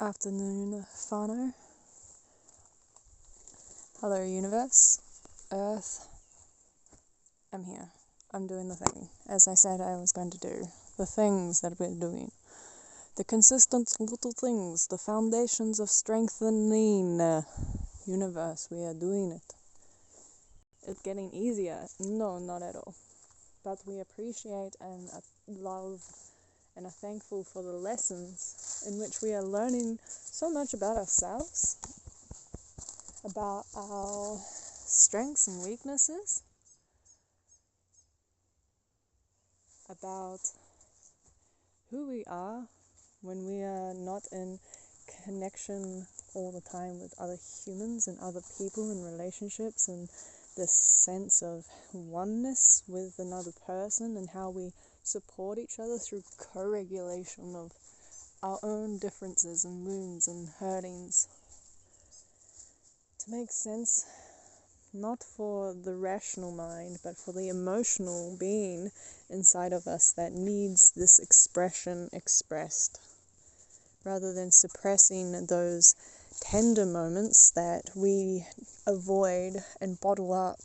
Afternoon, Fano. Hello, universe. Earth. I'm here. I'm doing the thing. As I said I was going to do. The things that we're doing. The consistent little things. The foundations of strengthening. Universe, we are doing it. It's getting easier. No, not at all. But we appreciate and love and are thankful for the lessons in which we are learning so much about ourselves, about our strengths and weaknesses, about who we are when we are not in connection all the time with other humans and other people and relationships, and this sense of oneness with another person, and how we support each other through co-regulation of our own differences and wounds and hurtings, to make sense not for the rational mind but for the emotional being inside of us that needs this expression expressed, rather than suppressing those tender moments that we avoid and bottle up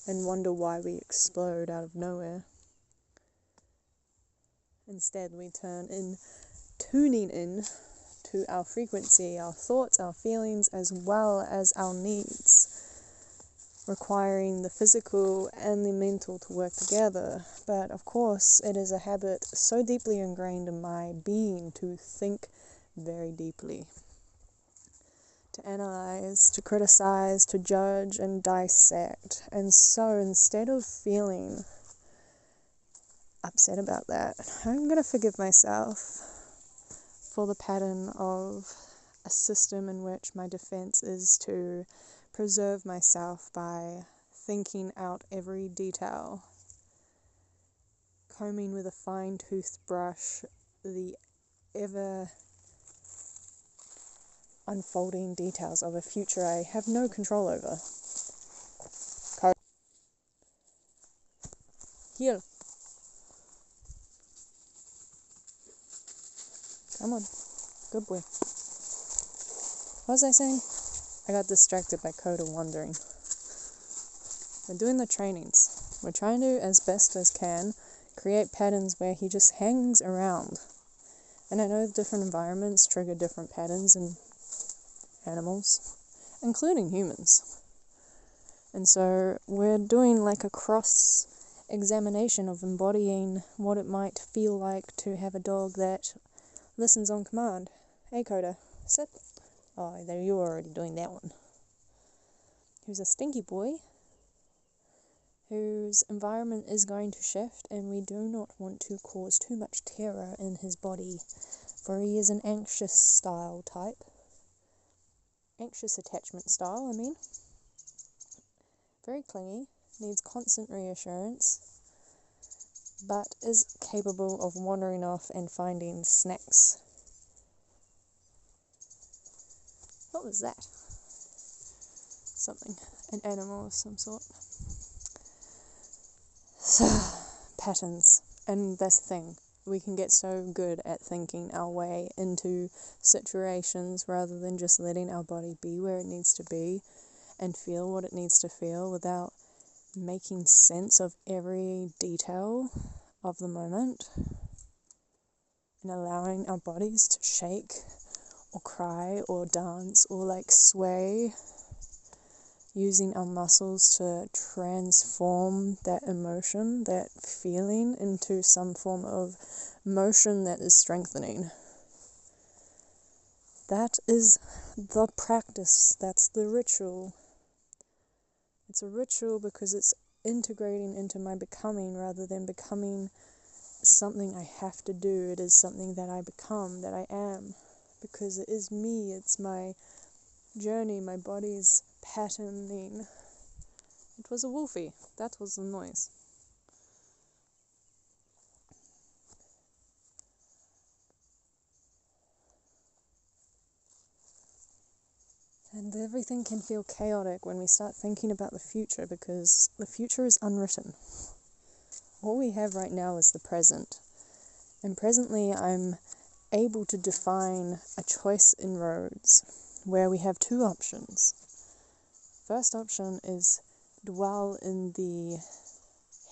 and wonder why we explode out of nowhere. Instead, we turn in, tuning in to our frequency, our thoughts, our feelings, as well as our needs, requiring the physical and the mental to work together. But of course, it is a habit so deeply ingrained in my being to think very deeply, to analyze, to criticize, to judge and dissect. And so instead of feeling upset about that, I'm going to forgive myself for the pattern of a system in which my defense is to preserve myself by thinking out every detail, combing with a fine toothbrush the ever unfolding details of a future I have no control over. Here. Come on. Good boy. What was I saying? I got distracted by Coda wandering. We're doing the trainings. We're trying to, as best as can, create patterns where he just hangs around. And I know different environments trigger different patterns in animals, including humans. And so we're doing like a cross-examination of embodying what it might feel like to have a dog that listens on command. Hey Coda, sit. Oh, there you were already doing that one. Who's a stinky boy, whose environment is going to shift, and we do not want to cause too much terror in his body, for he is an anxious style type. Anxious attachment style, I mean. Very clingy, needs constant reassurance, but is capable of wandering off and finding snacks. What was that? Something. An animal of some sort. So, patterns. And that's the thing. We can get so good at thinking our way into situations rather than just letting our body be where it needs to be and feel what it needs to feel without making sense of every detail of the moment and allowing our bodies to shake or cry or dance or like sway, using our muscles to transform that emotion, that feeling, into some form of motion that is strengthening. That is the practice. That's the ritual. It's a ritual because it's integrating into my becoming rather than becoming something I have to do. It is something that I become, that I am, because it is me. It's my journey, my body's patterning. It was a wolfie. That was the noise. And everything can feel chaotic when we start thinking about the future, because the future is unwritten. All we have right now is the present. And presently I'm able to define a choice in roads where we have two options. First option is dwell in the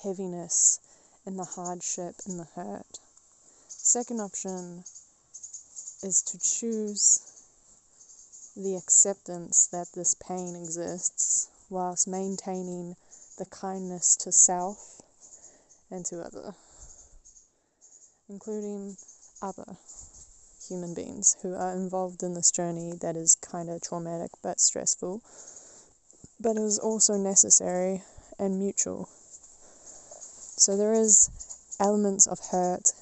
heaviness, in the hardship, in the hurt. Second option is to choose the acceptance that this pain exists whilst maintaining the kindness to self and to other, including other human beings who are involved in this journey that is kind of traumatic but stressful, but is also necessary and mutual. So there is elements of hurt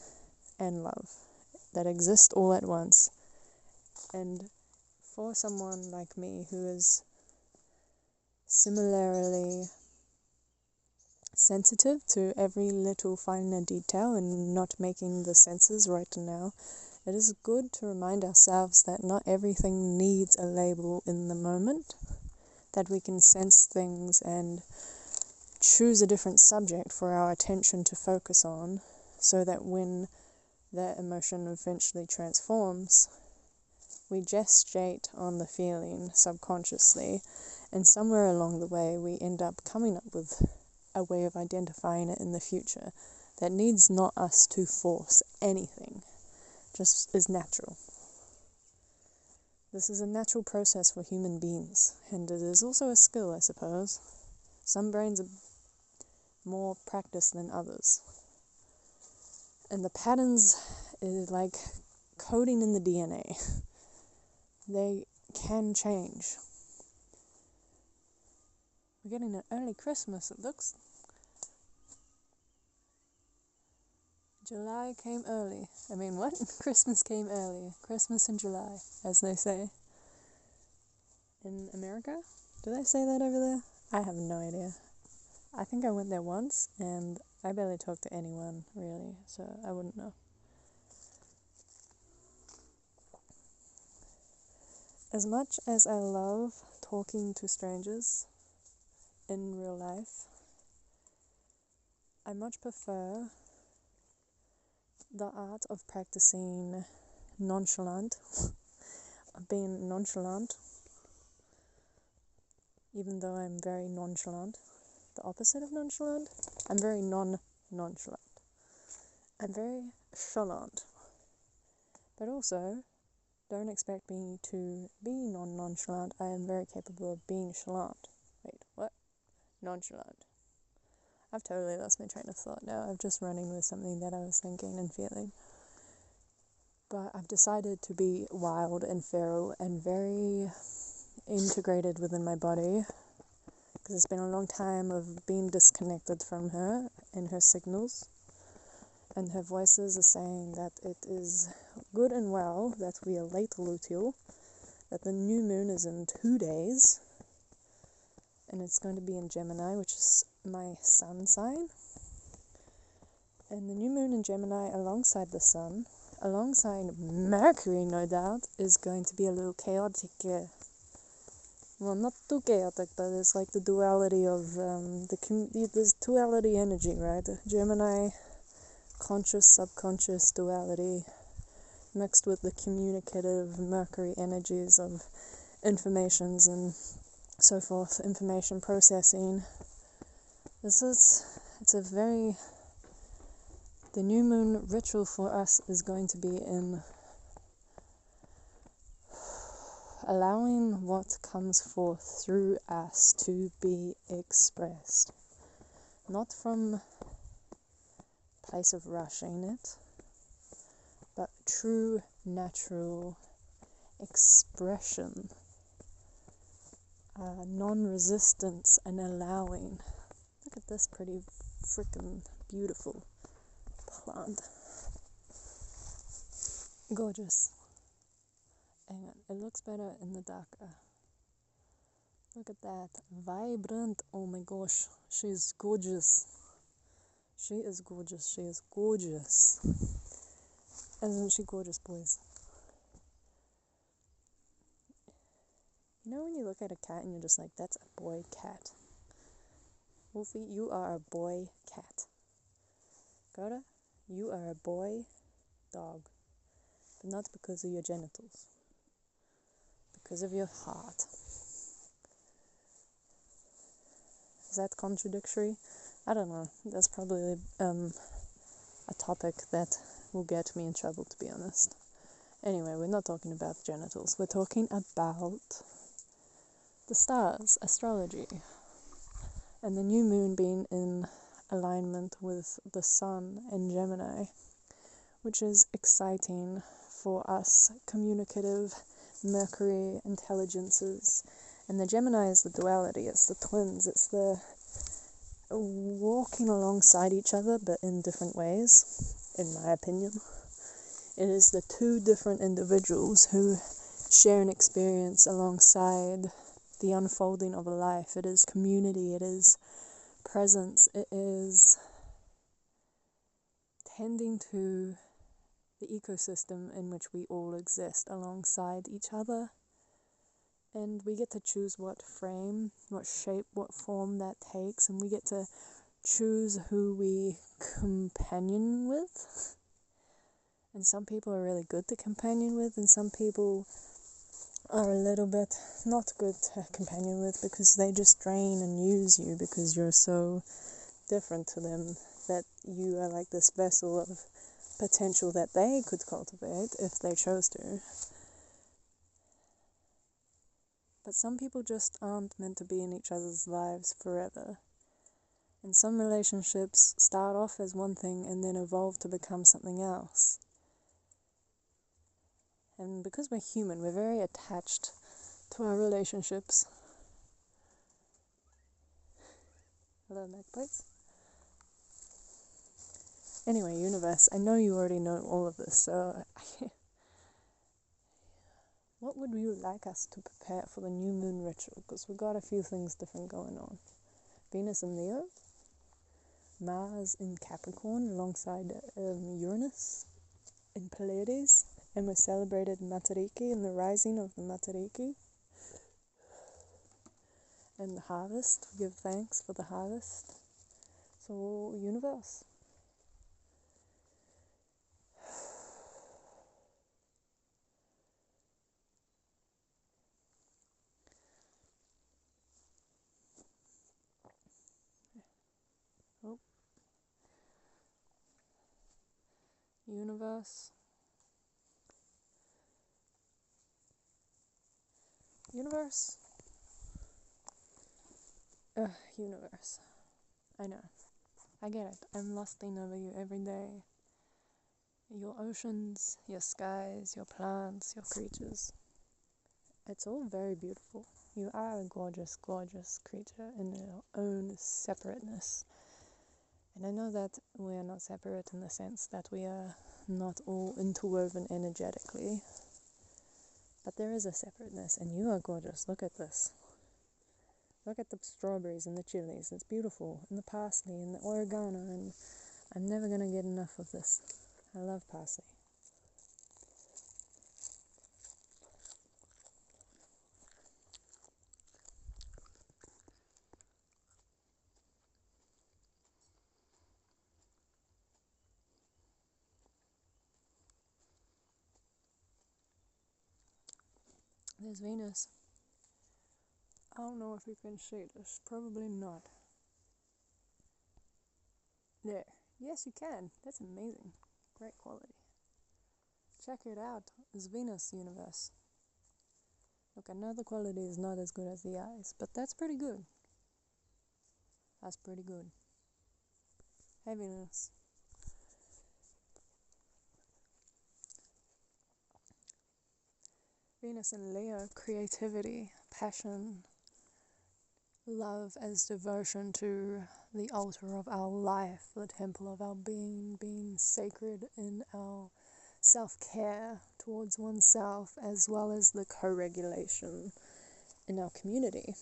and love that exist all at once. And for someone like me who is similarly sensitive to every little finer detail and not making the senses right now, it is good to remind ourselves that not everything needs a label in the moment, that we can sense things and choose a different subject for our attention to focus on, so that when that emotion eventually transforms, we gestate on the feeling subconsciously, and somewhere along the way we end up coming up with a way of identifying it in the future that needs not us to force anything, just is natural. This is a natural process for human beings, and it is also a skill, I suppose. Some brains are more practiced than others. And the patterns is like coding in the DNA. They can change. We're getting an early Christmas, it looks. July came early. I mean, what? Christmas came early. Christmas in July, as they say. In America? Do they say that over there? I have no idea. I think I went there once, and I barely talked to anyone, really, so I wouldn't know. As much as I love talking to strangers in real life, I much prefer the art of practicing nonchalant, of being nonchalant, even though I'm very nonchalant. The opposite of nonchalant, I'm very non-nonchalant. I'm very chalant. But also, don't expect me to be non-nonchalant. I am very capable of being chalant. Wait, what? Nonchalant. I've totally lost my train of thought now. I'm just running with something that I was thinking and feeling. But I've decided to be wild and feral and very integrated within my body, because it's been a long time of being disconnected from her and her signals. And her voices are saying that it is good and well that we are late luteal, that the new moon is in 2 days, and it's going to be in Gemini, which is my sun sign. And the new moon in Gemini alongside the sun, alongside Mercury no doubt, is going to be a little chaotic. Well, not too chaotic, but it's like the duality of this duality energy, right? The Gemini conscious, subconscious duality mixed with the communicative Mercury energies of informations and so forth, information processing. The new moon ritual for us is going to be in allowing what comes forth through us to be expressed, not from place of rushing it, but true natural expression, non-resistance and allowing. Look at this pretty freaking beautiful plant. Gorgeous. Hang on, it looks better in the darker. Look at that. Vibrant. Oh my gosh. She's gorgeous. She is gorgeous. She is gorgeous. Isn't she gorgeous, boys? You know when you look at a cat and you're just like, that's a boy cat. Wolfie, you are a boy cat. Goda, you are a boy dog. but not because of your genitals, because of your heart. Is that contradictory? I don't know. That's probably a topic that will get me in trouble, to be honest. Anyway, we're not talking about genitals. We're talking about the stars, astrology, and the new moon being in alignment with the sun in Gemini, which is exciting for us communicative Mercury intelligences. And the Gemini is the duality, it's the twins, it's the walking alongside each other but in different ways, in my opinion. It is the two different individuals who share an experience alongside the unfolding of a life. It is community, it is presence, it is tending to the ecosystem in which we all exist alongside each other. And we get to choose what frame, what shape, what form that takes, and we get to choose who we companion with. And some people are really good to companion with, and some people are a little bit not good to companion with because they just drain and use you because you're so different to them that you are like this vessel of potential that they could cultivate if they chose to. But some people just aren't meant to be in each other's lives forever. And some relationships start off as one thing and then evolve to become something else. And because we're human, we're very attached to our relationships. Hello, magpies. Anyway, universe, I know you already know all of this, so what would you like us to prepare for the new moon ritual? Because we've got a few things different going on. Venus in Leo, Mars in Capricorn alongside Uranus in Pleiades, and we celebrated Matariki and the rising of the Matariki and the harvest. Give thanks for the harvest. So, universe. Oh. Universe. Universe. Universe. I know. I get it. I'm lusting over you every day. Your oceans, your skies, your plants, your creatures. It's all very beautiful. You are a gorgeous, gorgeous creature in your own separateness. And I know that we are not separate in the sense that we are not all interwoven energetically. But there is a separateness, and you are gorgeous. Look at this. Look at the strawberries and the chilies. It's beautiful. And the parsley and the oregano. And I'm never going to get enough of this. I love parsley. There's Venus. I don't know if you can see this. Probably not. There. Yes, you can. That's amazing. Great quality. Check it out. It's Venus universe. Look, I know the quality is not as good as the eyes, but that's pretty good. That's pretty good. Hey, Venus. Venus in Leo, creativity, passion, love as devotion to the altar of our life, the temple of our being sacred in our self-care towards oneself, as well as the co-regulation in our community.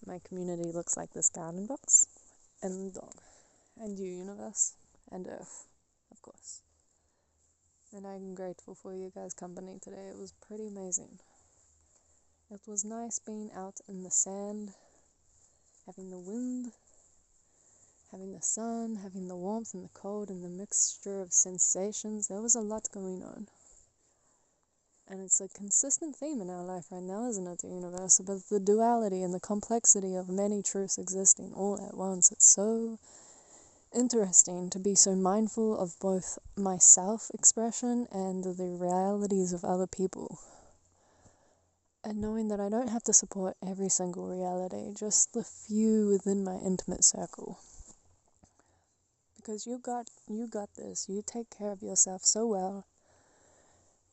My community looks like this garden box, and the dog, and you, universe, and earth, of course. And I'm grateful for you guys' company today. It was pretty amazing. It was nice being out in the sand, having the wind, Having the sun, having the warmth and the cold and the mixture of sensations, there was a lot going on. And it's a consistent theme in our life right now, isn't it, the universe? About the duality and the complexity of many truths existing all at once. It's so interesting to be so mindful of both my self-expression and the realities of other people. And knowing that I don't have to support every single reality, just the few within my intimate circle. Because you got this. You take care of yourself so well.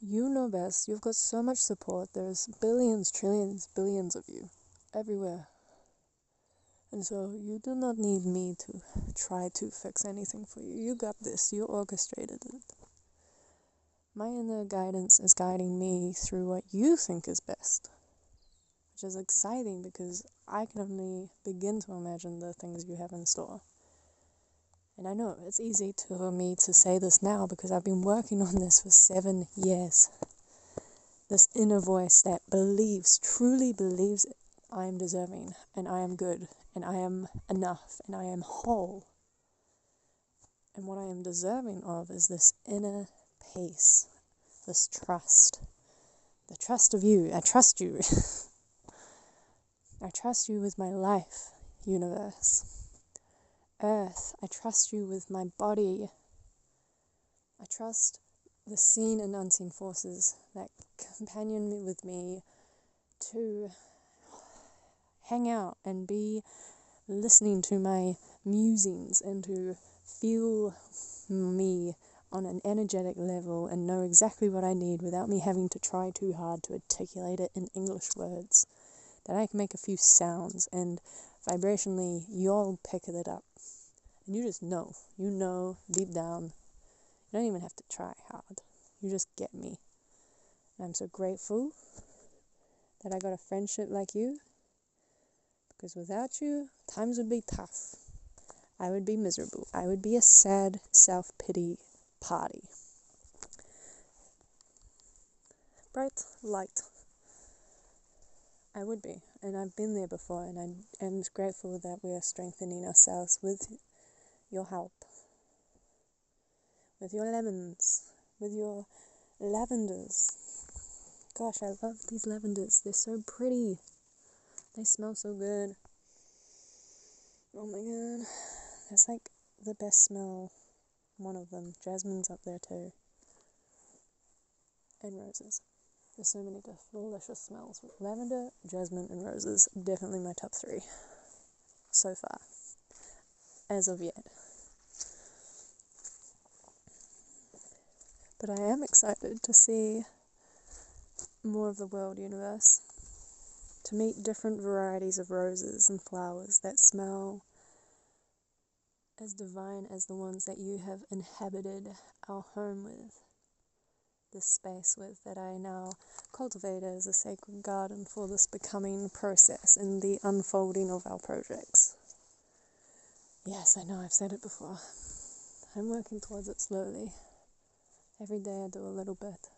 You know best. You've got so much support. There's billions, trillions, billions of you everywhere. And so you do not need me to try to fix anything for you. You got this. You orchestrated it. My inner guidance is guiding me through what you think is best. Which is exciting because I can only begin to imagine the things you have in store. And I know it's easy for me to say this now because I've been working on this for 7 years. This inner voice that truly believes I am deserving and I am good and I am enough and I am whole. And what I am deserving of is this inner peace, this trust, the trust of you. I trust you. I trust you with my life, universe. Earth, I trust you with my body. I trust the seen and unseen forces that companion me with me to hang out and be listening to my musings and to feel me on an energetic level and know exactly what I need without me having to try too hard to articulate it in English words. That I can make a few sounds and vibrationally you'll pick it up. And you just know. You know deep down. You don't even have to try hard. You just get me. And I'm so grateful that I got a friendship like you. Because without you, times would be tough. I would be miserable. I would be a sad self-pity party. Bright light. I would be. And I've been there before. And I am grateful that we are strengthening ourselves with your help. With your lemons. With your lavenders. Gosh, I love these lavenders. They're so pretty. They smell so good. Oh my god. That's like the best smell. One of them. Jasmine's up there too. And roses. There's so many delicious smells. Lavender, jasmine, and roses. Definitely my top 3. So far. As of yet. But I am excited to see more of the world, universe. To meet different varieties of roses and flowers that smell as divine as the ones that you have inhabited our home with. This space with, that I now cultivate as a sacred garden for this becoming process in the unfolding of our projects. Yes, I know I've said it before. I'm working towards it slowly. Every day I do a little bit.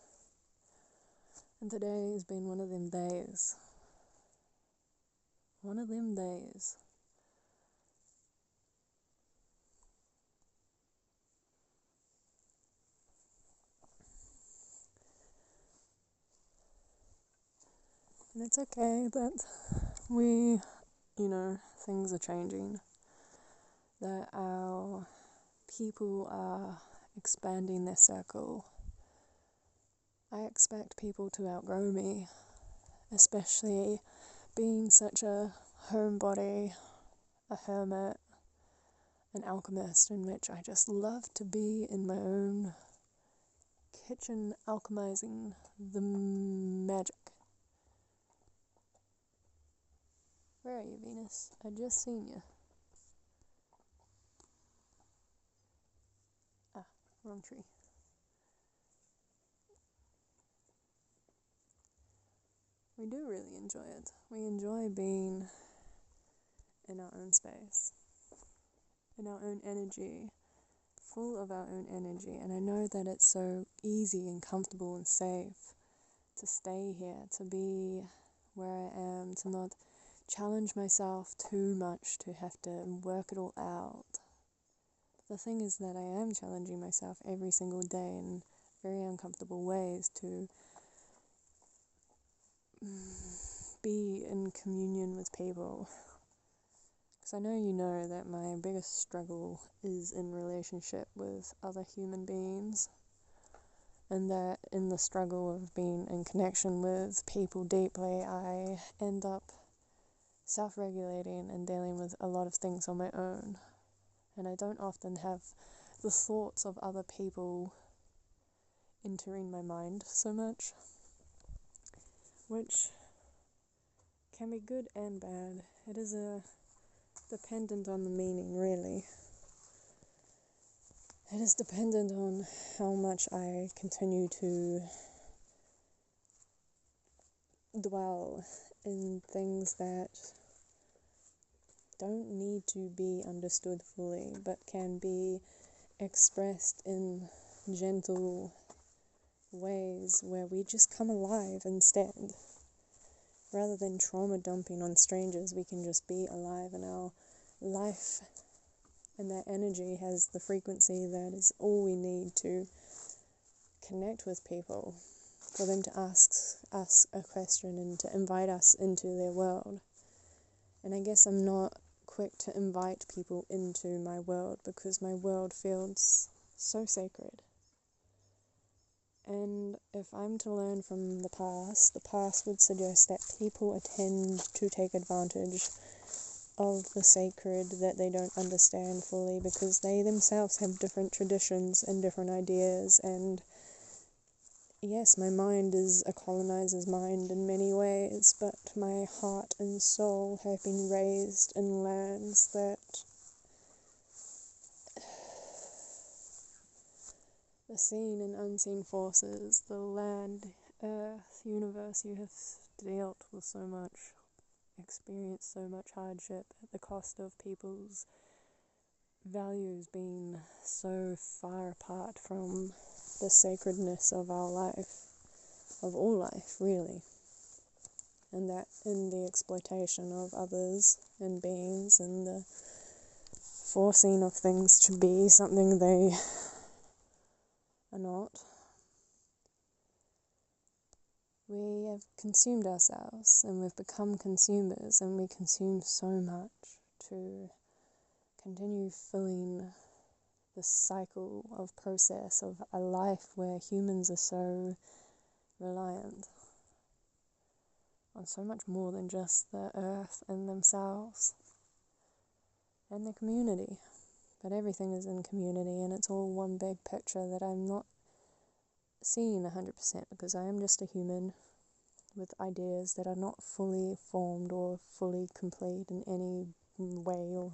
And today has been one of them days. One of them days. And it's okay that things are changing. That our people are expanding their circle. I expect people to outgrow me, especially being such a homebody, a hermit, an alchemist, in which I just love to be in my own kitchen alchemizing the magic. Where are you, Venus? I just seen you. Ah, wrong tree. We do really enjoy it. We enjoy being in our own space, in our own energy, full of our own energy. And I know that it's so easy and comfortable and safe to stay here, to be where I am, to not challenge myself too much, to have to work it all out. the thing is that I am challenging myself every single day in very uncomfortable ways to be in communion with people. Because I know you know that my biggest struggle is in relationship with other human beings, and that in the struggle of being in connection with people deeply, I end up self-regulating and dealing with a lot of things on my own. And I don't often have the thoughts of other people entering my mind so much, which can be good and bad. It is dependent on the meaning, really. It is dependent on how much I continue to dwell in things that don't need to be understood fully, but can be expressed in gentle ways where we just come alive instead. Rather than trauma dumping on strangers, we can just be alive in our life, and that energy has the frequency that is all we need to connect with people, for them to ask us a question and to invite us into their world. And I guess I'm not quick to invite people into my world because my world feels so sacred. And if I'm to learn from the past would suggest that people tend to take advantage of the sacred that they don't understand fully, because they themselves have different traditions and different ideas. And yes, my mind is a colonizer's mind in many ways, but my heart and soul have been raised in lands that the seen and unseen forces, the land, earth, universe, you have dealt with so much, experienced so much hardship at the cost of people's values being so far apart from the sacredness of our life, of all life, really. And that in the exploitation of others and beings and the forcing of things to be something they are not, we have consumed ourselves, and we've become consumers, and we consume so much to continue filling the cycle of process of a life where humans are so reliant on so much more than just the earth and themselves and the community. But everything is in community, and it's all one big picture that I'm not seeing 100%, because I am just a human with ideas that are not fully formed or fully complete in any way,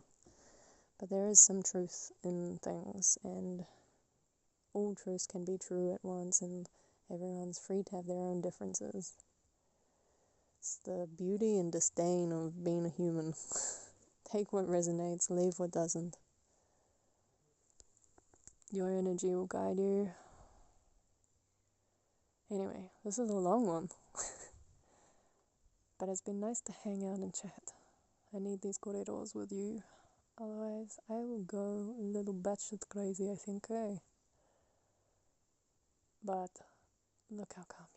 but there is some truth in things, and all truths can be true at once, and everyone's free to have their own differences. It's the beauty and disdain of being a human. Take what resonates, leave what doesn't. Your energy will guide you. Anyway, this is a long one. But it's been nice to hang out and chat. I need these corridors with you. Otherwise, I will go a little batshit crazy, I think, eh? But look how calm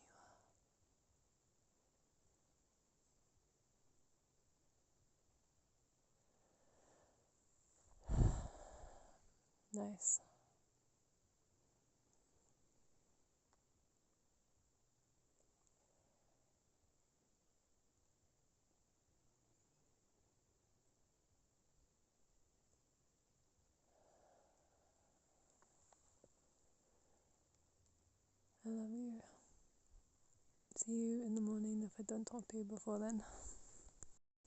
you are. Nice. I love you. See you in the morning if I don't talk to you before then.